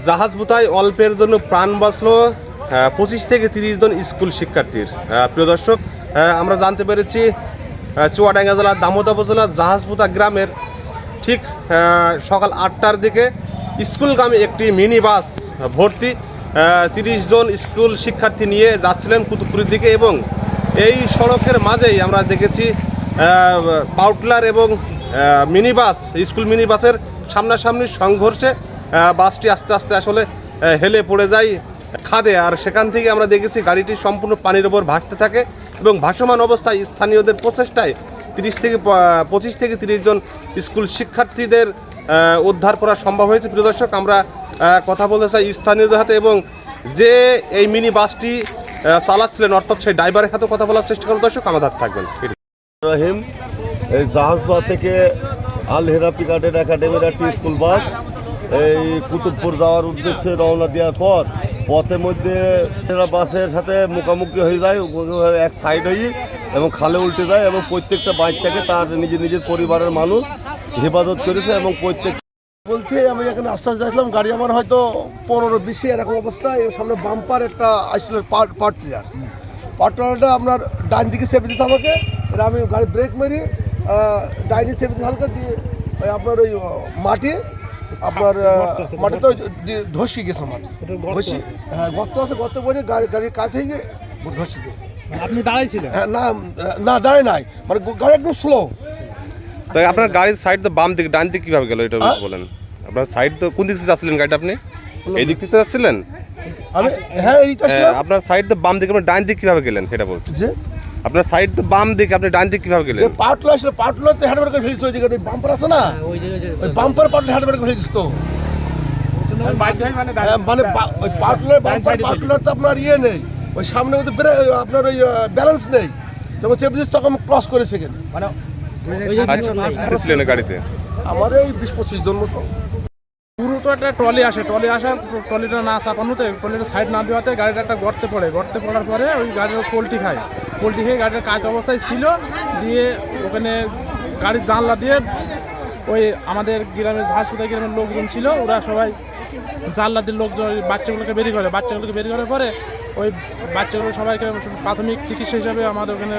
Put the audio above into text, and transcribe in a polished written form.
জাহাজ বুতায় অল্পের জন্য প্রাণ বাঁচলো 25 থেকে 30 জন স্কুল শিক্ষার্থীর। প্রিয় দর্শক, আমরা জানতে পেরেছি চুয়াডাঙ্গা জেলার দামোদর উপজেলার জাহাজপুতা গ্রামের ঠিক সকাল 8টার দিকে স্কুলগামী একটি মিনি বাস ভর্তি 30 জন স্কুল শিক্ষার্থী নিয়ে যাচ্ছিলেন কুতুবপুরের দিকে, এবং এই সড়কের মাঝেই আমরা দেখেছি পাউটলার এবং মিনি বাস, স্কুল মিনি বাসের সামনাসামনি সংঘর্ষে বাসটি আস্তে আস্তে আসলে হেলে পড়ে যায় খাদে। আর সেখান থেকে আমরা দেখেছি গাড়িটি সম্পূর্ণ পানির ওপর ভাসতে থাকে এবং ভাসমান অবস্থায় স্থানীয়দের প্রচেষ্টায় 25 থেকে 30 জন স্কুল শিক্ষার্থীদের উদ্ধার করা সম্ভব হয়েছে। প্রিয় দর্শক, আমরা কথা বলতে চাই স্থানীয়দের হাতে এবং যে এই মিনি বাসটি চালাচ্ছিলেন অর্থাৎ সেই ড্রাইভারের সাথে কথা বলার চেষ্টা করুন। দর্শক আমাদের হাতে থাকবেন। রহিম, এই জাহাজবাগ থেকে আল হেরাপি গার্ডেন একাডেমির একটি স্কুল বাস এই কুতুবপুর যাওয়ার উদ্দেশ্যে রওনা দেওয়ার পর পথের মধ্যে বাসের সাথে মুখোমুখি হয়ে যায়, এক সাইড হয়ে এবং খালে উল্টে যায় এবং প্রত্যেকটা বাচ্চাকে তার নিজের পরিবারের মানুষ হেফাজত করেছে এবং প্রত্যেক বলতে আমি এখানে আস্তে আস্তে আসলাম, গাড়ি আমার হয়তো 15-20 এরকম অবস্থা। এর সামনে বাম্পার একটা আসছিল পার্টনারটা আপনার ডান দিকে চেপে দিচ্ছে আমাকে, এটা আমি গাড়ি ব্রেক মারি ডাইনি চেপে দিতে হালকা দিয়ে আপনার ওই মাটি তো ধসকে গেছে, মাটি ধসি, হ্যাঁ গর্ত আছে, গর্ত করে গাড়ির কাছে গিয়ে ধসকে গেছে। আপনি দাঁড়াইছিলেন? হ্যাঁ, না দাঁড়ায় নাই, মানে গাড়ি একদম স্লো। তাই আপনার গাড়ির সাইড তো বাম দিকে, ডান দিকে কিভাবে গেল এটা বলেন? আপনার সাইড তো কোন দিক থেকে যাচ্ছিলেন গাড়িটা? আপনি এই দিক থেকে যাচ্ছিলেন? হ্যাঁ, আপনার সাইড তো বাম দিকে, আপনার ডান দিকে কিভাবে গেলেন সেটা বলছি। যে আপনার সাইড তো বাম দিকে, আপনি ডান দিকে কিভাবে গেলেন? পাটলা আসলে পাটলা তো হ্যান্ডব্রেক করে ফেলেছে, ওই জায়গায় বাম্পার আছে না, ওই বাম্পার পাটলা হ্যান্ডব্রেক করে ফেলেছিস তো, মানে ওই পাটলার বাম্পার পাটলার তো আপনার ইয়ে নেই, ওই সামনে মধ্যে আপনার ওই ব্যালেন্স নেই, যখন চেপে দিস তখন ক্রস করে সেখানে। ছিলেন গাড়িতে আমার এই 20-25 জন মতো। পুরো তো একটা ট্রলি আসে, ট্রলি আসার ট্রলিটা না চাপানোতে, ট্রলিটা সাইড না দেওয়াতে গাড়িটা একটা গর্তে পড়ে, গর্তে পড়ার পরে ওই গাড়িটা পোল্ট্রি খেয়ে গাড়িটা কাজ অবস্থায় ছিল, দিয়ে ওখানে গাড়ির জানলা দিয়ে ওই আমাদের গ্রামের হাসপাতাল গ্রামের লোকজন ছিল, ওরা সবাই জানলা দিয়ে লোকজন বাচ্চাগুলোকে বেরিয়ে করে, বাচ্চাগুলোকে বেরিয়ে করার পরে ওই বাচ্চাগুলো সবাইকে প্রাথমিক চিকিৎসা হিসাবে আমাদের ওখানে